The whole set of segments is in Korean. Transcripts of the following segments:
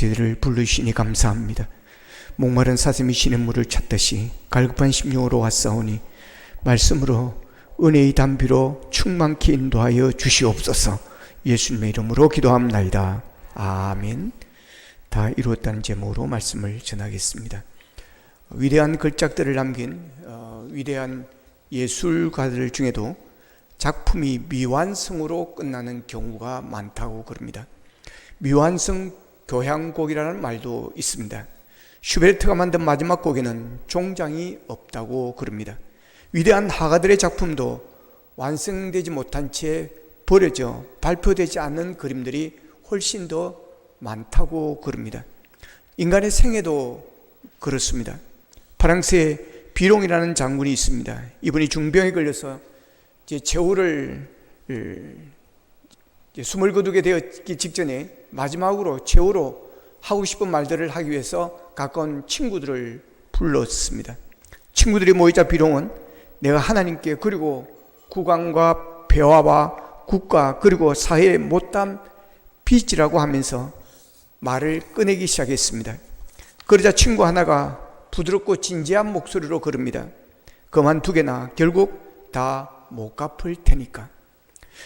저희들을 부르시니 감사합니다. 목마른 사슴이 시냇물을 찾듯이 갈급한 심령으로 왔사오니 말씀으로 은혜의 담비로 충만케 인도하여 주시옵소서. 예수님의 이름으로 기도합나이다. 아멘. 다 이루었다는 제목으로 말씀을 전하겠습니다. 위대한 걸작들을 남긴 위대한 예술가들 중에도 작품이 미완성으로 끝나는 경우가 많다고 그럽니다. 미완성 교향곡이라는 말도 있습니다. 슈베르트가 만든 마지막 곡에는 종장이 없다고 그럽니다. 위대한 화가들의 작품도 완성되지 못한 채 버려져 발표되지 않는 그림들이 훨씬 더 많다고 그럽니다. 인간의 생애도 그렇습니다. 프랑스에 비롱이라는 장군이 있습니다. 이분이 중병에 걸려서 최후를 숨을 거두게 되었기 직전에 마지막으로 최후로 하고 싶은 말들을 하기 위해서 가까운 친구들을 불렀습니다. 친구들이 모이자 비롱은 내가 하나님께 그리고 국왕과 배화와 국가 그리고 사회에 못한 빚이라고 하면서 말을 꺼내기 시작했습니다. 그러자 친구 하나가 부드럽고 진지한 목소리로 그럽니다. 그만두게나 결국 다 못 갚을 테니까.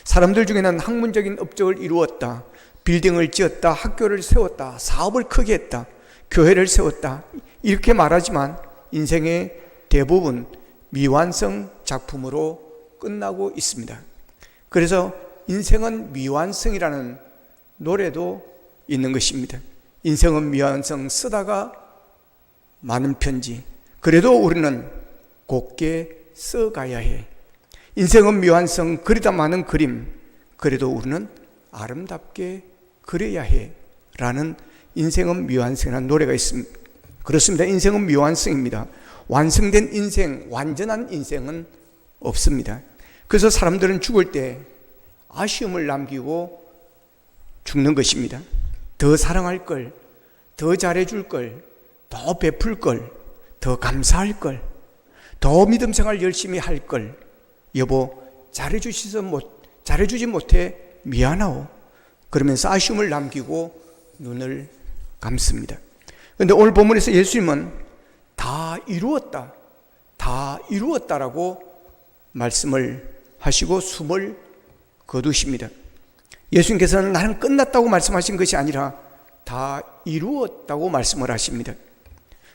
사람들 중에는 학문적인 업적을 이루었다, 빌딩을 지었다, 학교를 세웠다, 사업을 크게 했다, 교회를 세웠다 이렇게 말하지만 인생의 대부분 미완성 작품으로 끝나고 있습니다. 그래서 인생은 미완성이라는 노래도 있는 것입니다. 인생은 미완성 쓰다가 많은 편지, 그래도 우리는 곱게 써가야 해. 인생은 미완성 그리다 많은 그림, 그래도 우리는 아름답게 그려야 해 라는 인생은 미완성이라는 노래가 있습니다. 그렇습니다. 인생은 미완성입니다. 완성된 인생, 완전한 인생은 없습니다. 그래서 사람들은 죽을 때 아쉬움을 남기고 죽는 것입니다. 더 사랑할 걸, 더 잘해줄 걸, 더 베풀 걸, 더 감사할 걸, 더 믿음 생활 열심히 할 걸, 여보 잘해주지 못해 미안하오 그러면서 아쉬움을 남기고 눈을 감습니다. 그런데 오늘 본문에서 예수님은 다 이루었다라고 말씀을 하시고 숨을 거두십니다. 예수님께서는 나는 끝났다고 말씀하신 것이 아니라 다 이루었다고 말씀을 하십니다.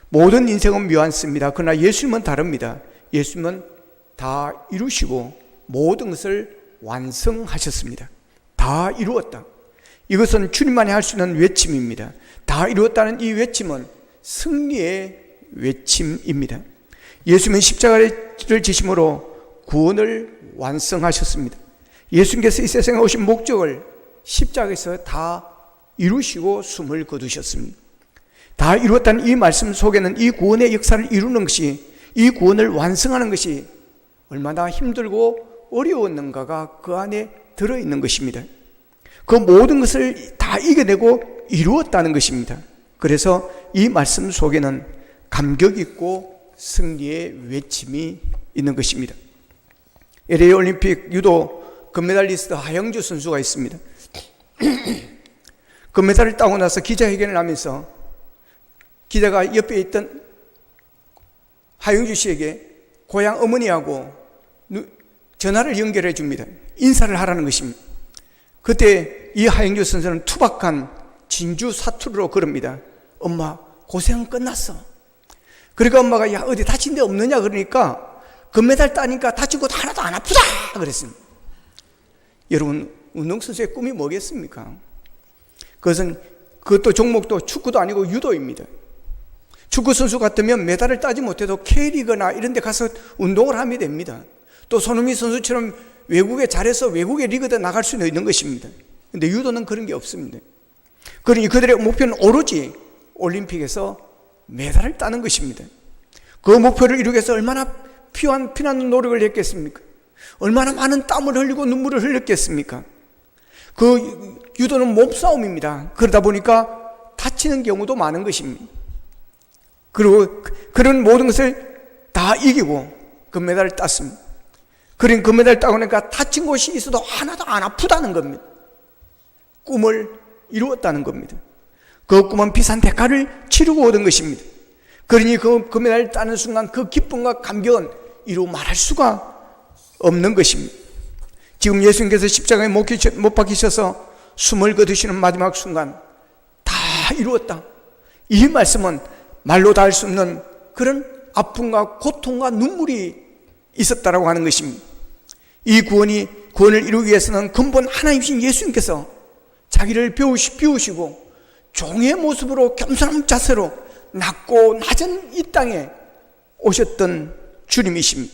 모든 인생은 미완습니다. 그러나 예수님은 다릅니다. 예수님은 다 이루시고 모든 것을 완성하셨습니다. 다 이루었다. 이것은 주님만이 할 수 있는 외침입니다. 다 이루었다는 이 외침은 승리의 외침입니다. 예수님은 십자가를 지심으로 구원을 완성하셨습니다. 예수님께서 이 세상에 오신 목적을 십자가에서 다 이루시고 숨을 거두셨습니다. 다 이루었다는 이 말씀 속에는 이 구원의 역사를 이루는 것이, 이 구원을 완성하는 것이 얼마나 힘들고 어려웠는가가 그 안에 들어있는 것입니다. 그 모든 것을 다 이겨내고 이루었다는 것입니다. 그래서 이 말씀 속에는 감격 있고 승리의 외침이 있는 것입니다. LA 올림픽 유도 금메달리스트 하영주 선수가 있습니다. 금메달을 따고 나서 기자회견을 하면서 기자가 옆에 있던 하영주 씨에게 고향 어머니하고 전화를 연결해 줍니다. 인사를 하라는 것입니다. 그때 이 하영주 선수는 투박한 진주 사투리로 그럽니다. 엄마 고생 끝났어. 그러니까 엄마가 야 어디 다친 데 없느냐 그러니까 금메달 따니까 다친 것도 하나도 안 아프다 그랬습니다. 여러분 운동선수의 꿈이 뭐겠습니까? 그것도 종목도 축구도 아니고 유도입니다. 축구 선수 같으면 메달을 따지 못해도 K리그나 이런 데 가서 운동을 하면 됩니다. 또 손흥민 선수처럼 외국에 잘해서 외국의 리그에 나갈 수는 있는 것입니다. 그런데 유도는 그런 게 없습니다. 그러니 그들의 목표는 오로지 올림픽에서 메달을 따는 것입니다. 그 목표를 이루기 위해서 얼마나 피나는 노력을 했겠습니까? 얼마나 많은 땀을 흘리고 눈물을 흘렸겠습니까? 그 유도는 몸싸움입니다. 그러다 보니까 다치는 경우도 많은 것입니다. 그리고 그런 모든 것을 다 이기고 금메달을 땄습니다. 그런 금메달을 따고 나니까 다친 곳이 있어도 하나도 안 아프다는 겁니다. 꿈을 이루었다는 겁니다. 그 없구먼 비싼 대가를 치르고 얻은 것입니다. 그러니 그 금메달을 따는 순간 그 기쁨과 감격은 이루 말할 수가 없는 것입니다. 지금 예수님께서 십자가에 못 박히셔서 숨을 거두시는 마지막 순간 다 이루었다, 이 말씀은 말로 다 할 수 없는 그런 아픔과 고통과 눈물이 있었다라고 하는 것입니다. 이 구원을 이루기 위해서는 근본 하나님이신 예수님께서 자기를 비우시고 종의 모습으로 겸손한 자세로 낮고 낮은 이 땅에 오셨던 주님이십니다.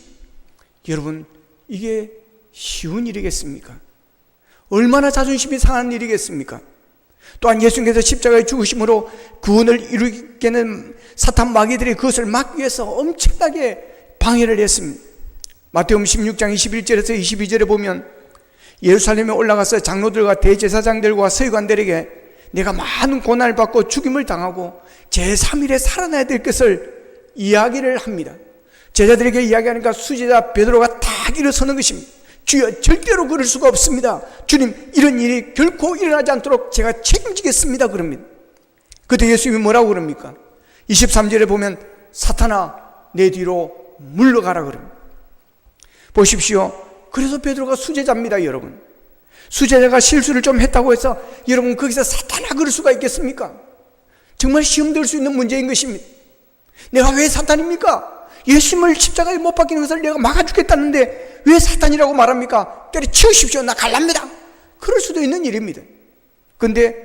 여러분, 이게 쉬운 일이겠습니까? 얼마나 자존심이 상한 일이겠습니까? 또한 예수님께서 십자가에 죽으심으로 구원을 이루기에는 사탄 마귀들이 그것을 막기 위해서 엄청나게 방해를 했습니다. 마태복음 16장 21절에서 22절에 보면 예루살렘에 올라가서 장로들과 대제사장들과 서기관들에게 내가 많은 고난을 받고 죽임을 당하고 제3일에 살아나야 될 것을 이야기를 합니다. 제자들에게 이야기하니까 수제자 베드로가 딱 일어서는 것입니다. 주여, 절대로 그럴 수가 없습니다. 주님, 이런 일이 결코 일어나지 않도록 제가 책임지겠습니다. 그럽니다. 그때 예수님이 뭐라고 그럽니까? 23절에 보면 사탄아, 내 뒤로 물러가라 그럽니다. 보십시오. 그래서 베드로가 수제자입니다. 여러분, 수제자가 실수를 좀 했다고 해서 여러분 거기서 사탄아 그럴 수가 있겠습니까? 정말 시험될 수 있는 문제인 것입니다. 내가 왜 사탄입니까? 예수님을 십자가에 못 박히는 것을 내가 막아주겠다는데 왜 사탄이라고 말합니까? 때려치우십시오, 나 갈랍니다. 그럴 수도 있는 일입니다. 그런데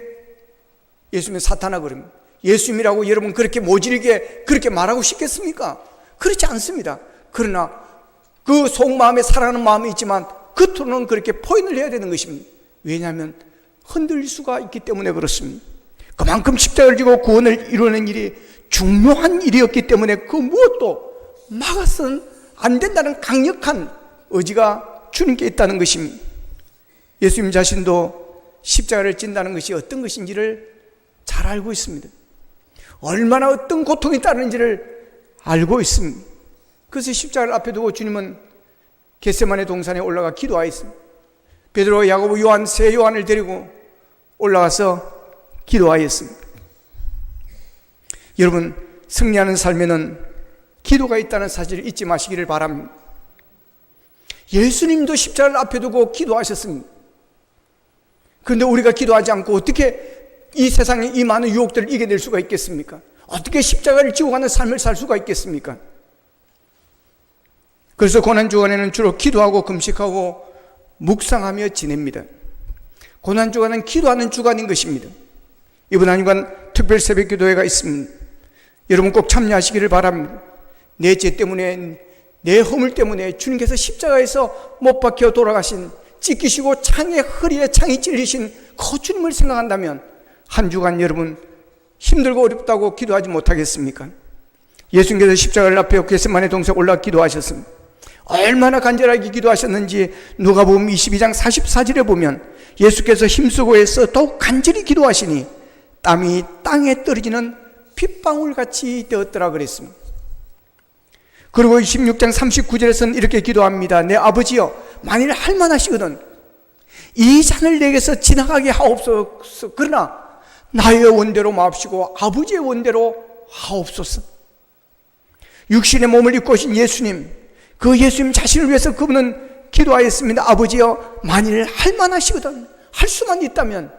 예수님은 사탄아 그럽니다. 예수님이라고 여러분 그렇게 모질게 그렇게 말하고 싶겠습니까? 그렇지 않습니다. 그러나 그 속마음에 사랑하는 마음이 있지만 겉으로는 그렇게 포인을 해야 되는 것입니다. 왜냐하면 흔들릴 수가 있기 때문에 그렇습니다. 그만큼 십자가를 지고 구원을 이루는 일이 중요한 일이었기 때문에 그 무엇도 막아서는 안 된다는 강력한 의지가 주님께 있다는 것입니다. 예수님 자신도 십자가를 진다는 것이 어떤 것인지를 잘 알고 있습니다. 얼마나 어떤 고통이 따르는지를 알고 있습니다. 그래서 십자가를 앞에 두고 주님은 겟세마네 동산에 올라가 기도하였습니다. 베드로와 야고보, 요한, 세 요한을 데리고 올라가서 기도하였습니다. 여러분, 승리하는 삶에는 기도가 있다는 사실을 잊지 마시기를 바랍니다. 예수님도 십자가를 앞에 두고 기도하셨습니다. 그런데 우리가 기도하지 않고 어떻게 이 세상의 이 많은 유혹들을 이겨낼 수가 있겠습니까? 어떻게 십자가를 지고 가는 삶을 살 수가 있겠습니까? 그래서 고난주간에는 주로 기도하고 금식하고 묵상하며 지냅니다. 고난주간은 기도하는 주간인 것입니다. 이번 한 주간 특별 새벽 기도회가 있습니다. 여러분 꼭 참여하시기를 바랍니다. 내 죄 때문에, 내 허물 때문에 주님께서 십자가에서 못 박혀 돌아가신, 찢기시고 허리에 창이 찔리신 그 주님을 생각한다면 한 주간 여러분 힘들고 어렵다고 기도하지 못하겠습니까? 예수님께서 십자가를 앞에 겟세마네 동산에 올라가 기도하셨습니다. 얼마나 간절하게 기도하셨는지 누가복음 22장 44절에 보면 예수께서 힘쓰고 해서 더욱 간절히 기도하시니 땀이 땅에 떨어지는 핏방울같이 되었더라 그랬습니다. 그리고 16장 39절에서는 이렇게 기도합니다. 내 아버지여, 만일 할만하시거든 이 잔을 내게서 지나가게 하옵소서. 그러나 나의 원대로 마옵시고 아버지의 원대로 하옵소서. 육신의 몸을 입고 오신 예수님, 그 예수님 자신을 위해서 그분은 기도하였습니다. 아버지여, 만일 할만하시거든, 할 수만 있다면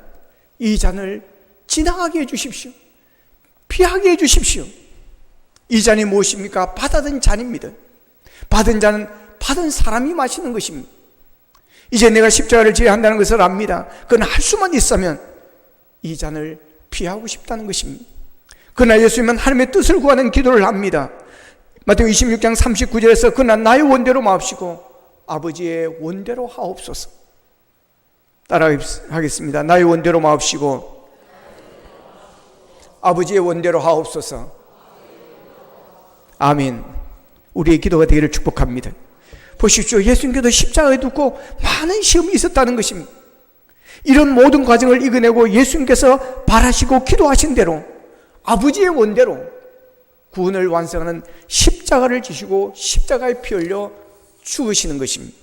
이 잔을 지나가게 해주십시오. 피하게 해주십시오. 이 잔이 무엇입니까? 받아든 잔입니다. 받은 잔은 받은 사람이 마시는 것입니다. 이제 내가 십자가를 져야 한다는 것을 압니다. 그러나 할 수만 있으면 이 잔을 피하고 싶다는 것입니다. 그러나 예수님은 하나님의 뜻을 구하는 기도를 합니다. 마태복음 26장 39절에서 그러나 나의 원대로 마옵시고 아버지의 원대로 하옵소서. 따라하겠습니다. 나의 원대로 마옵시고 아버지의 원대로 하옵소서. 아멘. 우리의 기도가 되기를 축복합니다. 보십시오. 예수님께서 십자가에 두고 많은 시험이 있었다는 것입니다. 이런 모든 과정을 이겨내고 예수님께서 바라시고 기도하신 대로 아버지의 원대로 구원을 완성하는 십자가를 지시고 십자가에 피 흘려 죽으시는 것입니다.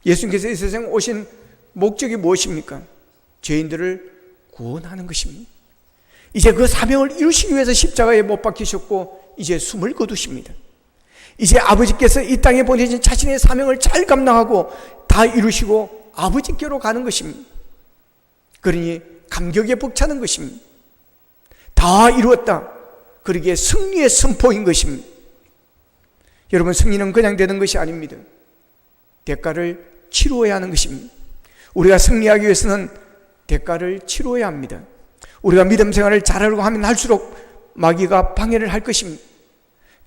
예수님께서 이 세상에 오신 목적이 무엇입니까? 죄인들을 구원하는 것입니다. 이제 그 사명을 이루시기 위해서 십자가에 못 박히셨고 이제 숨을 거두십니다. 이제 아버지께서 이 땅에 보내신 자신의 사명을 잘 감당하고 다 이루시고 아버지께로 가는 것입니다. 그러니 감격에 벅차는 것입니다. 다 이루었다. 그러기에 승리의 선포인 것입니다. 여러분, 승리는 그냥 되는 것이 아닙니다. 대가를 치루어야 하는 것입니다. 우리가 승리하기 위해서는 대가를 치루어야 합니다. 우리가 믿음 생활을 잘하려고 하면 할수록 마귀가 방해를 할 것입니다.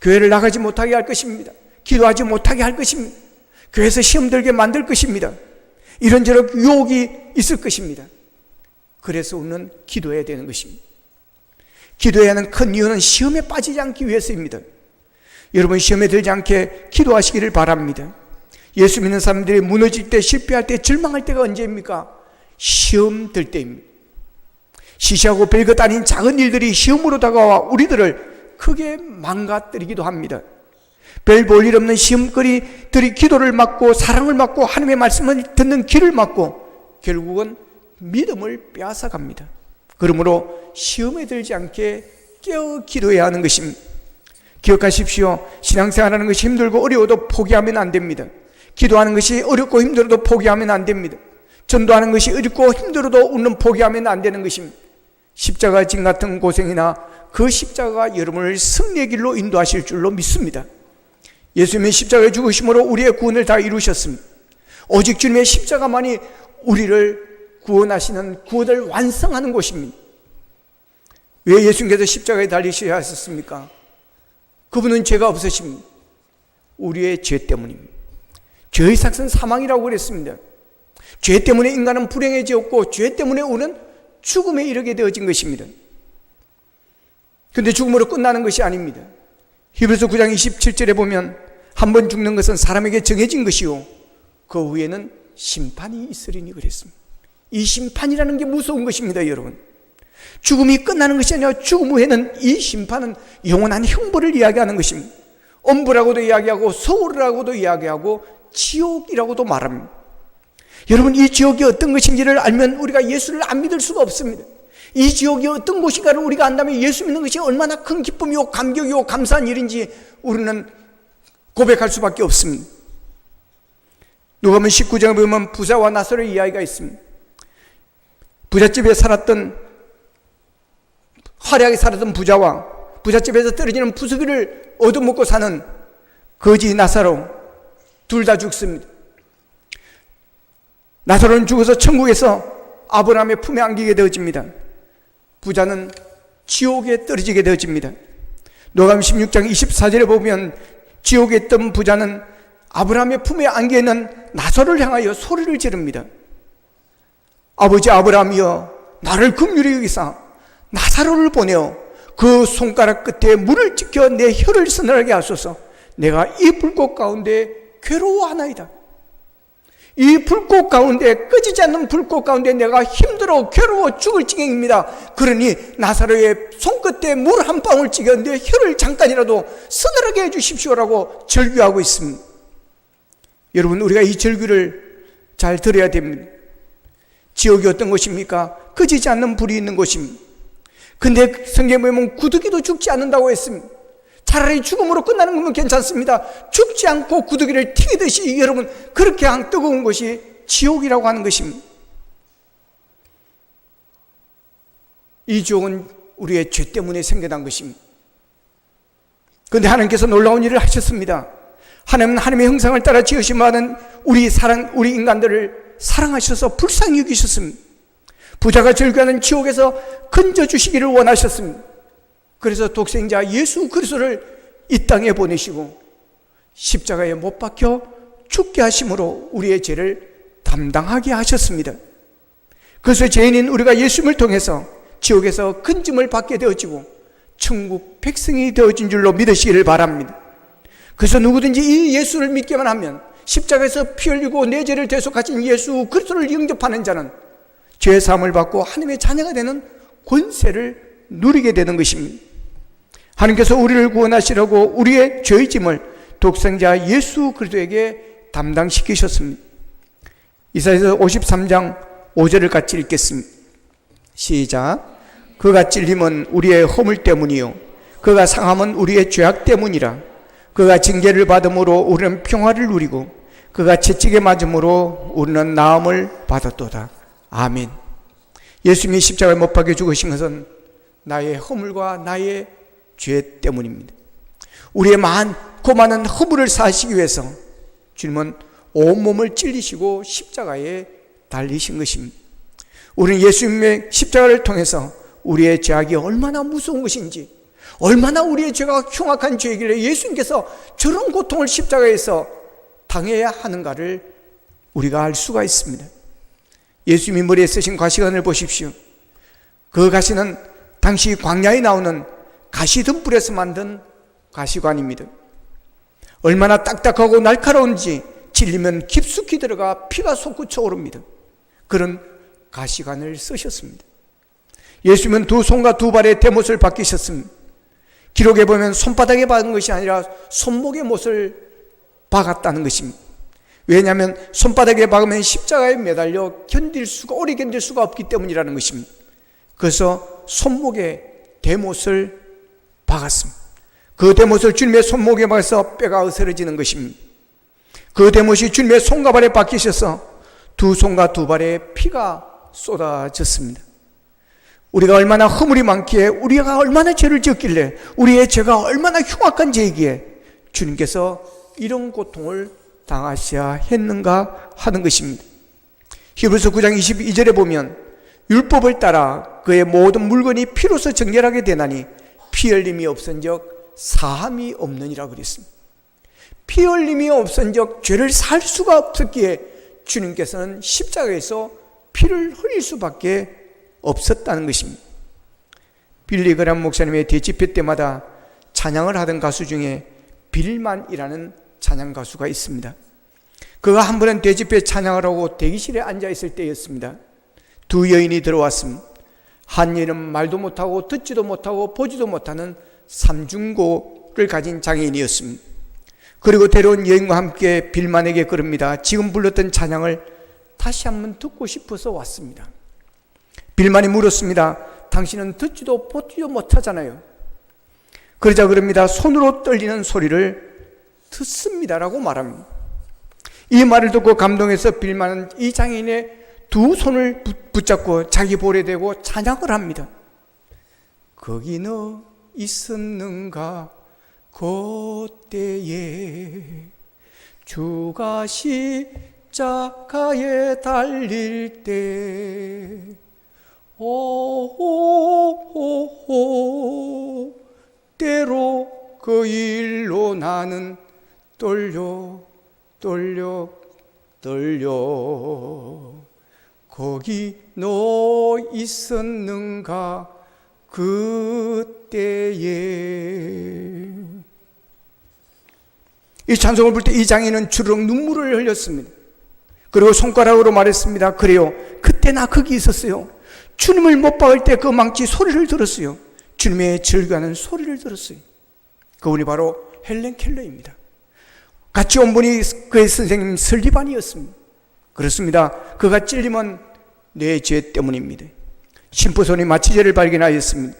교회를 나가지 못하게 할 것입니다. 기도하지 못하게 할 것입니다. 교회에서 시험 들게 만들 것입니다. 이런저런 유혹이 있을 것입니다. 그래서 우리는 기도해야 되는 것입니다. 기도해야 하는 큰 이유는 시험에 빠지지 않기 위해서입니다. 여러분, 시험에 들지 않게 기도하시기를 바랍니다. 예수 믿는 사람들이 무너질 때, 실패할 때, 절망할 때가 언제입니까? 시험 들 때입니다. 시시하고 별것 아닌 작은 일들이 시험으로 다가와 우리들을 크게 망가뜨리기도 합니다. 별 볼 일 없는 시험거리들이 기도를 막고 사랑을 막고 하나님의 말씀을 듣는 길을 막고 결국은 믿음을 빼앗아 갑니다. 그러므로 시험에 들지 않게 깨어 기도해야 하는 것입니다. 기억하십시오. 신앙생활하는 것이 힘들고 어려워도 포기하면 안 됩니다. 기도하는 것이 어렵고 힘들어도 포기하면 안 됩니다. 전도하는 것이 어렵고 힘들어도 우리는 포기하면 안 되는 것입니다. 십자가 진 같은 고생이나 그 십자가가 여러분을 승리의 길로 인도하실 줄로 믿습니다. 예수님의 십자가에 죽으심으로 우리의 구원을 다 이루셨습니다. 오직 주님의 십자가만이 우리를 구원하시는, 구원을 완성하는 곳입니다. 왜 예수님께서 십자가에 달리셔야 하셨습니까? 그분은 죄가 없으십니다. 우리의 죄 때문입니다. 죄의 삭은 사망이라고 그랬습니다. 죄 때문에 인간은 불행해졌고 죄 때문에 우리는 죽음에 이르게 되어진 것입니다. 그런데 죽음으로 끝나는 것이 아닙니다. 히브리서 9장 27절에 보면 한 번 죽는 것은 사람에게 정해진 것이요 그 후에는 심판이 있으리니 그랬습니다. 이 심판이라는 게 무서운 것입니다. 여러분, 죽음이 끝나는 것이 아니라 죽음 후에는 이 심판은 영원한 형벌을 이야기하는 것입니다. 엄부라고도 이야기하고 서울이라고도 이야기하고 지옥이라고도 말합니다. 여러분, 이 지옥이 어떤 것인지를 알면 우리가 예수를 안 믿을 수가 없습니다. 이 지옥이 어떤 곳인가를 우리가 안다면 예수 믿는 것이 얼마나 큰 기쁨이고 감격이고 감사한 일인지 우리는 고백할 수밖에 없습니다. 누가복음 19장에 보면 부자와 나사로의 이야기가 있습니다. 부잣집에 살았던, 화려하게 살았던 부자와 부잣집에서 떨어지는 부수기를 얻어먹고 사는 거지 나사로, 둘 다 죽습니다. 나사로는 죽어서 천국에서 아브라함의 품에 안기게 되어집니다. 부자는 지옥에 떨어지게 되어집니다. 누가복음 16장 24절에 보면 지옥에 있던 부자는 아브라함의 품에 안겨 있는 나사로를 향하여 소리를 지릅니다. 아버지 아브라함이여, 나를 긍휼히 여기사 나사로를 보내어 그 손가락 끝에 물을 찍혀 내 혀를 서늘하게 하소서. 내가 이 불꽃 가운데 괴로워하나이다. 이 불꽃 가운데, 꺼지지 않는 불꽃 가운데 내가 힘들어 괴로워 죽을 지경입니다. 그러니 나사로의 손끝에 물 한 방울 찍어 내 혀를 잠깐이라도 서늘하게 해주십시오라고 절규하고 있습니다. 여러분, 우리가 이 절규를 잘 들어야 됩니다. 지옥이 어떤 곳입니까? 꺼지지 않는 불이 있는 곳입니다. 근데 성경에 보면 구더기도 죽지 않는다고 했습니다. 차라리 죽음으로 끝나는 거면 괜찮습니다. 죽지 않고 구더기를 튀기듯이 여러분, 그렇게 뜨거운 것이 지옥이라고 하는 것입니다. 이 지옥은 우리의 죄 때문에 생겨난 것입니다. 그런데 하나님께서 놀라운 일을 하셨습니다. 하나님은 하나님의 형상을 따라 지으신 바는 우리 인간들을 사랑하셔서 불쌍히 여기셨습니다. 부자가 절규하는 지옥에서 건져주시기를 원하셨습니다. 그래서 독생자 예수 그리스도를 이 땅에 보내시고 십자가에 못 박혀 죽게 하심으로 우리의 죄를 담당하게 하셨습니다. 그래서 죄인인 우리가 예수님을 통해서 지옥에서 건짐을 받게 되어지고 천국 백성이 되어진 줄로 믿으시기를 바랍니다. 그래서 누구든지 이 예수를 믿기만 하면, 십자가에서 피 흘리고 내 죄를 대속하신 예수 그리스도를 영접하는 자는 죄 사함을 받고 하나님의 자녀가 되는 권세를 누리게 되는 것입니다. 하나님께서 우리를 구원하시려고 우리의 죄의 짐을 독생자 예수 그리스도에게 담당시키셨습니다. 이사야서 53장 5절을 같이 읽겠습니다. 시작. 그가 찔림은 우리의 허물 때문이요 그가 상함은 우리의 죄악 때문이라. 그가 징계를 받음으로 우리는 평화를 누리고 그가 채찍에 맞음으로 우리는 나음을 받았도다. 아멘. 예수님이 십자가에 못 박혀 죽으신 것은 나의 허물과 나의 죄 때문입니다. 우리의 많고 많은 허물을 사하시기 위해서 주님은 온몸을 찔리시고 십자가에 달리신 것입니다. 우리는 예수님의 십자가를 통해서 우리의 죄악이 얼마나 무서운 것인지, 얼마나 우리의 죄가 흉악한 죄이길래 예수님께서 저런 고통을 십자가에서 당해야 하는가를 우리가 알 수가 있습니다. 예수님이 머리에 쓰신 가시관을 보십시오. 그 가시는 당시 광야에 나오는 가시등불에서 만든 가시관입니다. 얼마나 딱딱하고 날카로운지 찔리면 깊숙이 들어가 피가 솟구쳐 오릅니다. 그런 가시관을 쓰셨습니다. 예수님은 두 손과 두 발의 대못을 박히셨습니다. 기록에 보면 손바닥에 박은 것이 아니라 손목에 못을 박았다는 것입니다. 왜냐하면 손바닥에 박으면 십자가에 매달려 오래 견딜 수가 없기 때문이라는 것입니다. 그래서 손목에 대못을 박았습니다. 그 대못을 주님의 손목에 박아서 뼈가 으스러지는 것입니다. 그 대못이 주님의 손과 발에 박히셔서 두 손과 두 발에 피가 쏟아졌습니다. 우리가 얼마나 허물이 많기에, 우리가 얼마나 죄를 지었길래, 우리의 죄가 얼마나 흉악한 죄이기에 주님께서 이런 고통을 당하셔야 했는가 하는 것입니다. 히브리서 9장 22절에 보면 율법을 따라 그의 모든 물건이 피로서 정결하게 되나니 피 흘림이 없은즉 사함이 없느니라 그랬습니다. 피 흘림이 없은즉 죄를 살 수가 없었기에 주님께서는 십자가에서 피를 흘릴 수밖에 없었다는 것입니다. 빌리 그람 목사님의 대집회 때마다 찬양을 하던 가수 중에 빌만이라는 찬양 가수가 있습니다. 그가 한 번은 대집회 찬양을 하고 대기실에 앉아 있을 때였습니다. 두 여인이 들어왔습니다. 한 여인은 말도 못하고 듣지도 못하고 보지도 못하는 삼중고를 가진 장애인이었습니다. 그리고 데려온 여인과 함께 빌만에게 그럽니다. 지금 불렀던 찬양을 다시 한번 듣고 싶어서 왔습니다. 빌만이 물었습니다. 당신은 듣지도 보지도 못하잖아요. 그러자 그럽니다. 손으로 떨리는 소리를 듣습니다라고 말합니다. 이 말을 듣고 감동해서 빌만은 이 장애인의 두 손을 붙잡고 자기 볼에 대고 찬양을 합니다. 거기 너 있었는가 그때에 주가 십자가에 달릴 때 오호호 때로 그 일로 나는 떨려 거기 너 있었는가 그때에. 이 찬송을 부를 때 이 장인은 주르륵 눈물을 흘렸습니다. 그리고 손가락으로 말했습니다. 그래요, 그때 나 거기 있었어요. 주님을 못 박을 때 그 망치 소리를 들었어요. 주님의 즐거워하는 소리를 들었어요. 그분이 바로 헬렌 켈러입니다. 같이 온 분이 그의 선생님 설리반이었습니다. 그렇습니다. 그가 찔림은 내 죄 때문입니다. 심부손이 마취제를 발견하였습니다.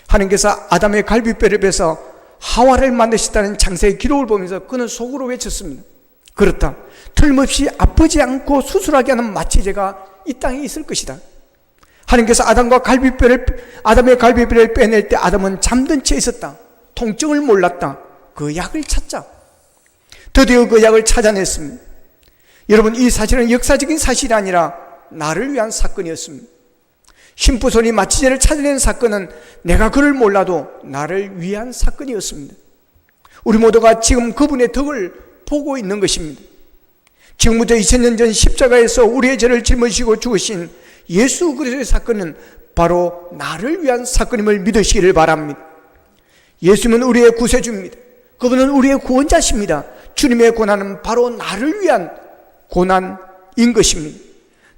하나님께서 아담의 갈비뼈를 빼서 하와를 만드셨다는 창세의 기록을 보면서 그는 속으로 외쳤습니다. 그렇다, 틀림없이 아프지 않고 수술하게 하는 마취제가 이 땅에 있을 것이다. 하나님께서 아담의 갈비뼈를 빼낼 때 아담은 잠든 채 있었다. 통증을 몰랐다. 그 약을 찾자. 드디어 그 약을 찾아냈습니다. 여러분, 이 사실은 역사적인 사실이 아니라 나를 위한 사건이었습니다. 심부손이 마취제를 찾아낸 사건은 내가 그를 몰라도 나를 위한 사건이었습니다. 우리 모두가 지금 그분의 덕을 보고 있는 것입니다. 지금부터 2000년 전 십자가에서 우리의 죄를 짊어지고 죽으신 예수 그리스도의 사건은 바로 나를 위한 사건임을 믿으시기를 바랍니다. 예수님은 우리의 구세주입니다. 그분은 우리의 구원자십니다. 주님의 고난은 바로 나를 위한 고난인 것입니다.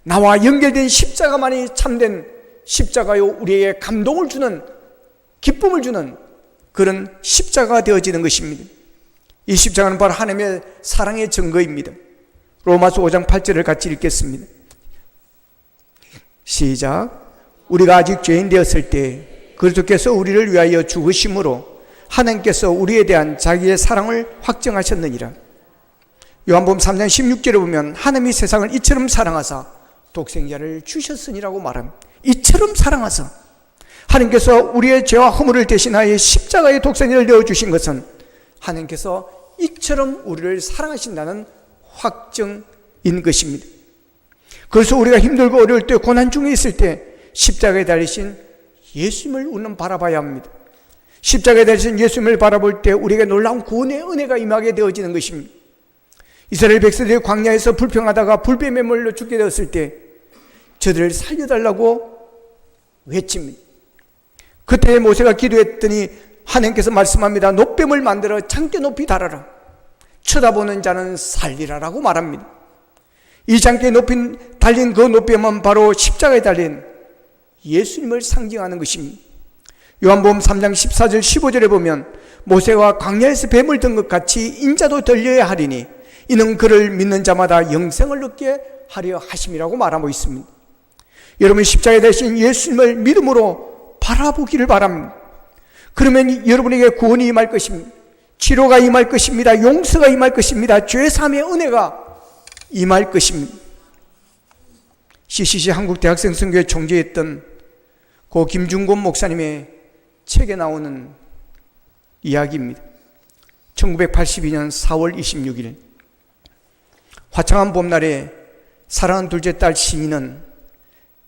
나와 연결된 십자가만이 참된 십자가요, 우리에게 감동을 주는, 기쁨을 주는 그런 십자가가 되어지는 것입니다. 이 십자가는 바로 하나님의 사랑의 증거입니다. 로마서 5장 8절을 같이 읽겠습니다. 시작. 우리가 아직 죄인 되었을 때 그리스도께서 우리를 위하여 죽으심으로 하나님께서 우리에 대한 자기의 사랑을 확정하셨느니라. 요한복음 3장 16절에 보면 하나님이 세상을 이처럼 사랑하사 독생자를 주셨으니라고 말합니다. 이처럼 사랑하사, 하나님께서 우리의 죄와 허물을 대신하여 십자가에 독생자를 내어주신 것은 하나님께서 이처럼 우리를 사랑하신다는 확정인 것입니다. 그래서 우리가 힘들고 어려울 때, 고난 중에 있을 때 십자가에 달리신 예수님을 우리는 바라봐야 합니다. 십자가에 달리신 예수님을 바라볼 때 우리에게 놀라운 구원의 은혜가 임하게 되어지는 것입니다. 이스라엘 백성들이 광야에서 불평하다가 불뱀에 몰려 죽게 되었을 때 저들을 살려달라고 외칩니다. 그때 모세가 기도했더니 하나님께서 말씀합니다. 놋뱀을 만들어 창대 높이 달아라. 쳐다보는 자는 살리라라고 말합니다. 이 창대 높이 달린 그 놋뱀은 바로 십자가에 달린 예수님을 상징하는 것입니다. 요한복음 3장 14절 15절에 보면 모세가 광야에서 뱀을 든 것 같이 인자도 들려야 하리니 이는 그를 믿는 자마다 영생을 얻게 하려 하심이라고 말하고 있습니다. 여러분, 십자가에 대신 예수님을 믿음으로 바라보기를 바랍니다. 그러면 여러분에게 구원이 임할 것입니다. 치료가 임할 것입니다. 용서가 임할 것입니다. 죄사함의 은혜가 임할 것입니다. CCC 한국대학생선교회 총재였던 고 김중곤 목사님의 책에 나오는 이야기입니다. 1982년 4월 26일 화창한 봄날에 사랑하는 둘째 딸 신이는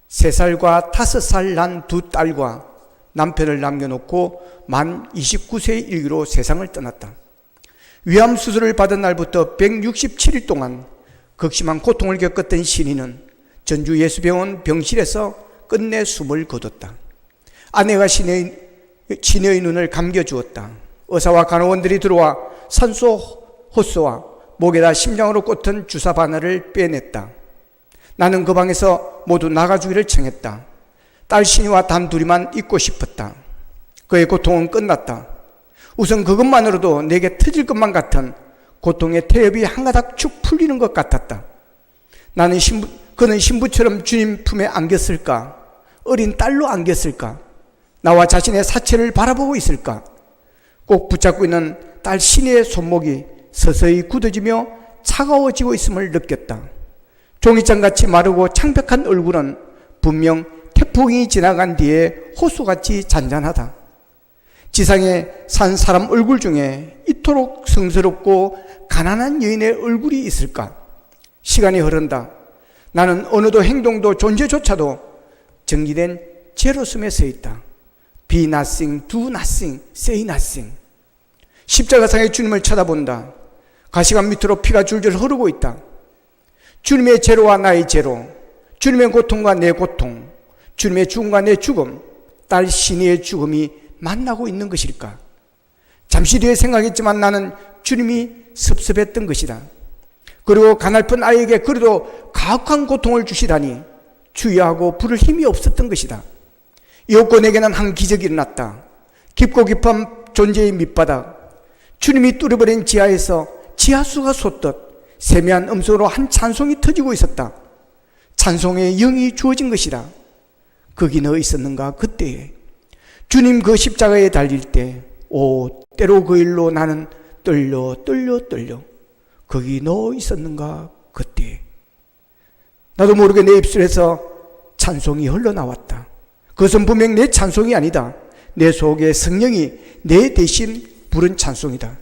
3살과 5살 난 두 딸과 남편을 남겨놓고 만 29세의 일기로 세상을 떠났다. 위암 수술을 받은 날부터 167일 동안 극심한 고통을 겪었던 신이는 전주 예수병원 병실에서 끝내 숨을 거뒀다. 아내가 신의 눈을 감겨주었다. 의사와 간호원들이 들어와 산소 호스와 목에다 심장으로 꽂힌 주사 바늘을 빼냈다. 나는 그 방에서 모두 나가주기를 청했다. 딸 신이와 단 둘이만 있고 싶었다. 그의 고통은 끝났다. 우선 그것만으로도 내게 터질 것만 같은 고통의 태엽이 한 가닥 축 풀리는 것 같았다. 그는 신부처럼 주님 품에 안겼을까? 어린 딸로 안겼을까? 나와 자신의 사체를 바라보고 있을까? 꼭 붙잡고 있는 딸 신이의 손목이 서서히 굳어지며 차가워지고 있음을 느꼈다. 종이장같이 마르고 창백한 얼굴은 분명 태풍이 지나간 뒤에 호수같이 잔잔하다. 지상에 산 사람 얼굴 중에 이토록 성스럽고 가난한 여인의 얼굴이 있을까? 시간이 흐른다. 나는 어느도 행동도 존재조차도 정리된 제로섬에 서 있다. Be nothing, do nothing, say nothing. 십자가상의 주님을 쳐다본다. 가시관 밑으로 피가 줄줄 흐르고 있다. 주님의 제로와 나의 제로, 주님의 고통과 내 고통, 주님의 죽음과 내 죽음, 딸 신이의 죽음이 만나고 있는 것일까? 잠시 뒤에 생각했지만 나는 주님이 섭섭했던 것이다. 그리고 가냘픈 아이에게 그래도 가혹한 고통을 주시다니 주의하고 부를 힘이 없었던 것이다. 이윽고 내게는 한 기적이 일어났다. 깊고 깊은 존재의 밑바닥, 주님이 뚫어버린 지하에서 지하수가 솟듯 세미한 음성으로 한 찬송이 터지고 있었다. 찬송의 영이 주어진 것이다. 거기 너 있었는가? 그때에 주님 그 십자가에 달릴 때, 때로 그 일로 나는 떨려 거기 너 있었는가? 그때에 나도 모르게 내 입술에서 찬송이 흘러나왔다. 그것은 분명 내 찬송이 아니다. 내 속에 성령이 내 대신 부른 찬송이다.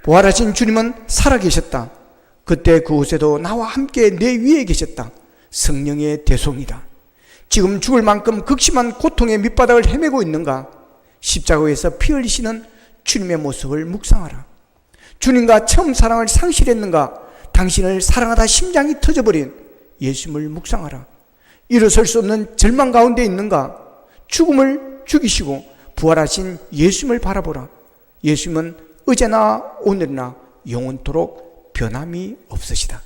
부활하신 주님은 살아계셨다. 그때 그곳에도 나와 함께 내 위에 계셨다. 성령의 대송이다. 지금 죽을 만큼 극심한 고통의 밑바닥을 헤매고 있는가? 십자가에서 피 흘리시는 주님의 모습을 묵상하라. 주님과 처음 사랑을 상실했는가? 당신을 사랑하다 심장이 터져버린 예수님을 묵상하라. 일어설 수 없는 절망 가운데 있는가? 죽음을 죽이시고 부활하신 예수님을 바라보라. 예수님은 어제나 오늘이나 영원토록 변함이 없으시다.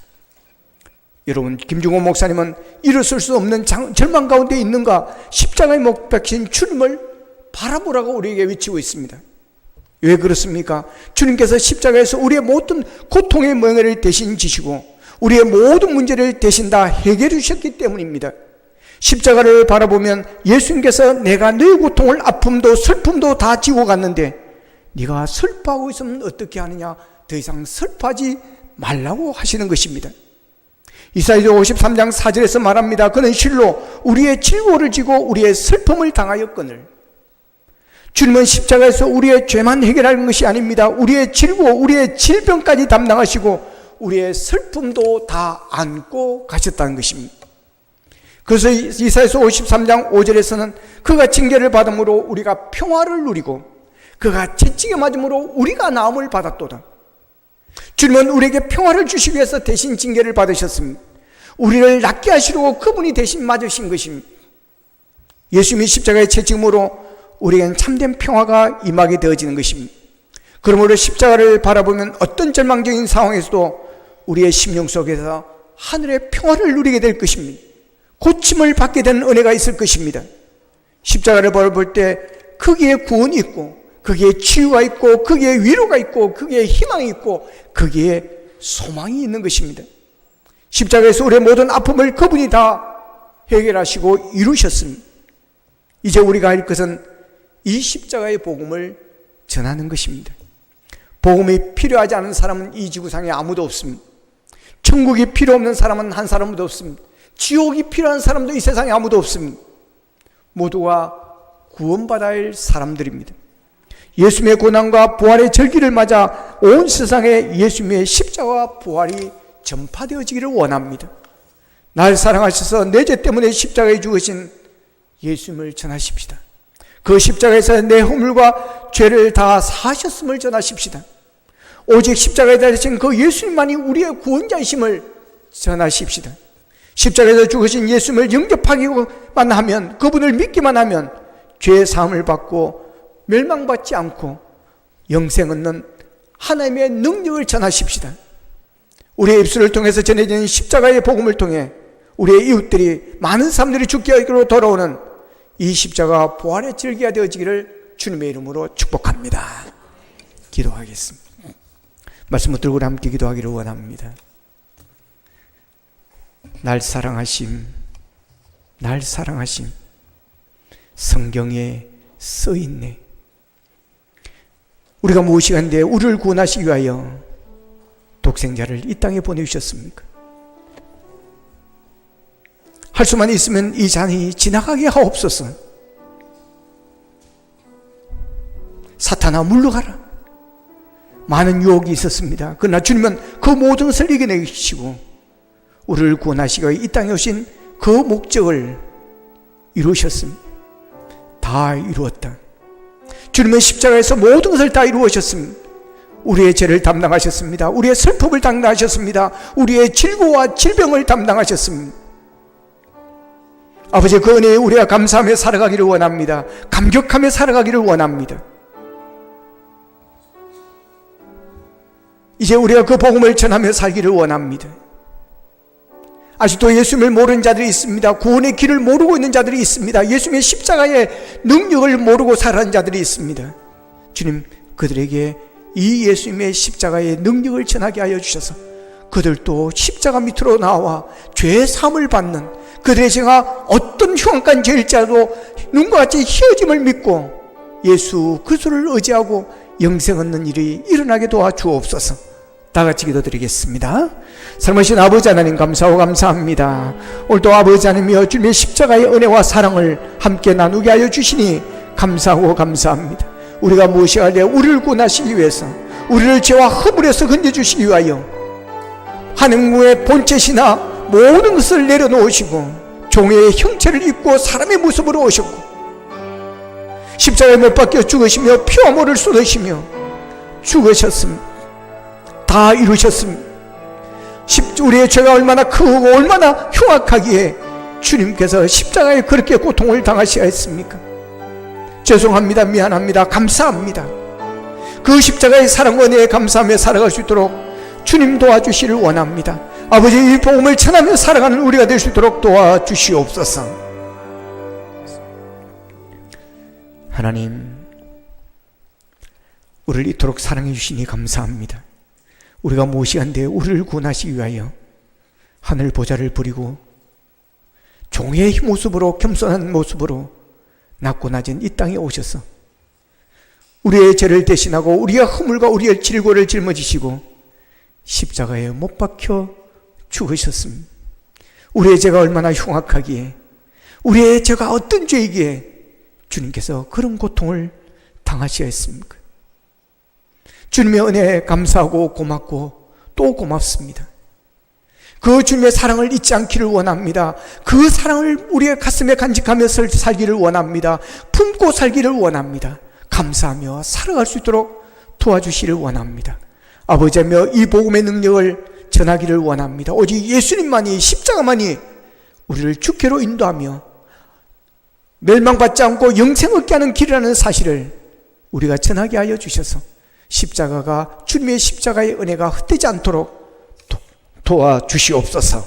여러분, 김중호 목사님은 일어설 수 없는 절망 가운데 있는가? 십자가에 못 박힌 주님을 바라보라고 우리에게 외치고 있습니다. 왜 그렇습니까? 주님께서 십자가에서 우리의 모든 고통의 멍에를 대신 지시고 우리의 모든 문제를 대신 다 해결해 주셨기 때문입니다. 십자가를 바라보면 예수님께서 내가 너의 고통을 아픔도 슬픔도 다 지고 갔는데 네가 슬퍼하고 있으면 어떻게 하느냐, 더 이상 슬퍼하지 말라고 하시는 것입니다. 이사야서 53장 4절에서 말합니다. 그는 실로 우리의 질고를 지고 우리의 슬픔을 당하였거늘. 주님은 십자가에서 우리의 죄만 해결하는 것이 아닙니다. 우리의 질고 우리의 질병까지 담당하시고 우리의 슬픔도 다 안고 가셨다는 것입니다. 그래서 이사야서 53장 5절에서는 그가 징계를 받음으로 우리가 평화를 누리고 그가 채찍에 맞음으로 우리가 나음을 받았도다. 주님은 우리에게 평화를 주시기 위해서 대신 징계를 받으셨습니다. 우리를 낫게 하시려고 그분이 대신 맞으신 것입니다. 예수님이 십자가의 채찍으로 우리에겐 참된 평화가 임하게 되어지는 것입니다. 그러므로 십자가를 바라보면 어떤 절망적인 상황에서도 우리의 심령 속에서 하늘의 평화를 누리게 될 것입니다. 고침을 받게 되는 은혜가 있을 것입니다. 십자가를 바라볼 때 거기에 구원이 있고 거기에 치유가 있고 거기에 위로가 있고 거기에 희망이 있고 거기에 소망이 있는 것입니다. 십자가에서 우리의 모든 아픔을 그분이 다 해결하시고 이루셨습니다. 이제 우리가 할 것은 이 십자가의 복음을 전하는 것입니다. 복음이 필요하지 않은 사람은 이 지구상에 아무도 없습니다. 천국이 필요 없는 사람은 한 사람도 없습니다. 지옥이 필요한 사람도 이 세상에 아무도 없습니다. 모두가 구원받아야 할 사람들입니다. 예수님의 고난과 부활의 절기를 맞아 온 세상에 예수님의 십자가와 부활이 전파되어지기를 원합니다. 날 사랑하셔서 내 죄 때문에 십자가에 죽으신 예수님을 전하십시다. 그 십자가에서 내 허물과 죄를 다 사하셨음을 전하십시다. 오직 십자가에 달리신 그 예수님만이 우리의 구원자이심을 전하십시다. 십자가에서 죽으신 예수님을 영접하기만 하면, 그분을 믿기만 하면 죄의 사함을 받고 멸망받지 않고 영생 얻는 하나님의 능력을 전하십시다. 우리의 입술을 통해서 전해지는 십자가의 복음을 통해 우리의 이웃들이, 많은 사람들이 죽게 하기로 돌아오는 이 십자가 부활의 절기가 되어지기를 주님의 이름으로 축복합니다. 기도하겠습니다. 말씀을 들고 함께 기도하기를 원합니다. 날 사랑하심, 날 사랑하심, 성경에 써있네. 우리가 무엇이간데 우리를 구원하시기 위하여 독생자를 이 땅에 보내주셨습니까? 할 수만 있으면 이 잔이 지나가게 하옵소서. 사탄아 물러가라. 많은 유혹이 있었습니다. 그러나 주님은 그 모든 것을 이겨내시고 우리를 구원하시기 위해 이 땅에 오신 그 목적을 이루셨습니다. 다 이루었다. 주님은 십자가에서 모든 것을 다 이루셨습니다. 우리의 죄를 담당하셨습니다. 우리의 슬픔을 담당하셨습니다. 우리의 질고와 질병을 담당하셨습니다. 아버지, 그 은혜에 우리가 감사하며 살아가기를 원합니다. 감격하며 살아가기를 원합니다. 이제 우리가 그 복음을 전하며 살기를 원합니다. 아직도 예수님을 모르는 자들이 있습니다. 구원의 길을 모르고 있는 자들이 있습니다. 예수님의 십자가의 능력을 모르고 살아가는 자들이 있습니다. 주님, 그들에게 이 예수님의 십자가의 능력을 전하게 하여 주셔서 그들도 십자가 밑으로 나와 죄의 사함을 받는, 그들의 죄가 어떤 흉악한 죄일지라도 눈과 같이 희어짐을 믿고 예수 그리스도를 의지하고 영생 얻는 일이 일어나게 도와주옵소서. 다 같이 기도드리겠습니다. 살아계신 아버지 하나님, 감사하고 감사합니다. 오늘도 아버지 하나님이여 주님의 십자가의 은혜와 사랑을 함께 나누게 하여 주시니 감사하고 감사합니다. 우리가 무엇이 할래? 우리를 구원하시기 위해서, 우리를 죄와 허물에서 건져주시기 위하여 하느님의 본체시나 모든 것을 내려놓으시고 종의 형체를 입고 사람의 모습으로 오셨고 십자가에 못 박혀 죽으시며 피와 물을 쏟으시며 죽으셨습니다. 다 이루셨습니다. 우리의 죄가 얼마나 크고 얼마나 흉악하기에 주님께서 십자가에 그렇게 고통을 당하셔야 했습니까? 죄송합니다. 미안합니다. 감사합니다. 그 십자가의 사랑과 은혜에 감사하며 살아갈 수 있도록 주님 도와주시를 원합니다. 아버지, 이 복음을 전하며 살아가는 우리가 될 수 있도록 도와주시옵소서. 하나님, 우리를 이토록 사랑해 주시니 감사합니다. 우리가 무엇이한데 우리를 구원하시기 위하여 하늘 보좌를 부리고 종의 모습으로, 겸손한 모습으로 낮고 낮은 이 땅에 오셔서 우리의 죄를 대신하고 우리의 허물과 우리의 질고를 짊어지시고 십자가에 못 박혀 죽으셨습니다. 우리의 죄가 얼마나 흉악하기에, 우리의 죄가 어떤 죄이기에 주님께서 그런 고통을 당하셔야 했습니까? 주님의 은혜에 감사하고 고맙고 또 고맙습니다. 그 주님의 사랑을 잊지 않기를 원합니다. 그 사랑을 우리의 가슴에 간직하며 살기를 원합니다. 품고 살기를 원합니다. 감사하며 살아갈 수 있도록 도와주시기를 원합니다. 아버지며 이 복음의 능력을 전하기를 원합니다. 오직 예수님만이, 십자가만이 우리를 주께로 인도하며 멸망받지 않고 영생 얻게 하는 길이라는 사실을 우리가 전하게 하여 주셔서 십자가가, 주님의 십자가의 은혜가 헛되지 않도록 도와주시옵소서.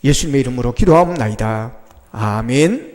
예수님의 이름으로 기도하옵나이다. 아멘.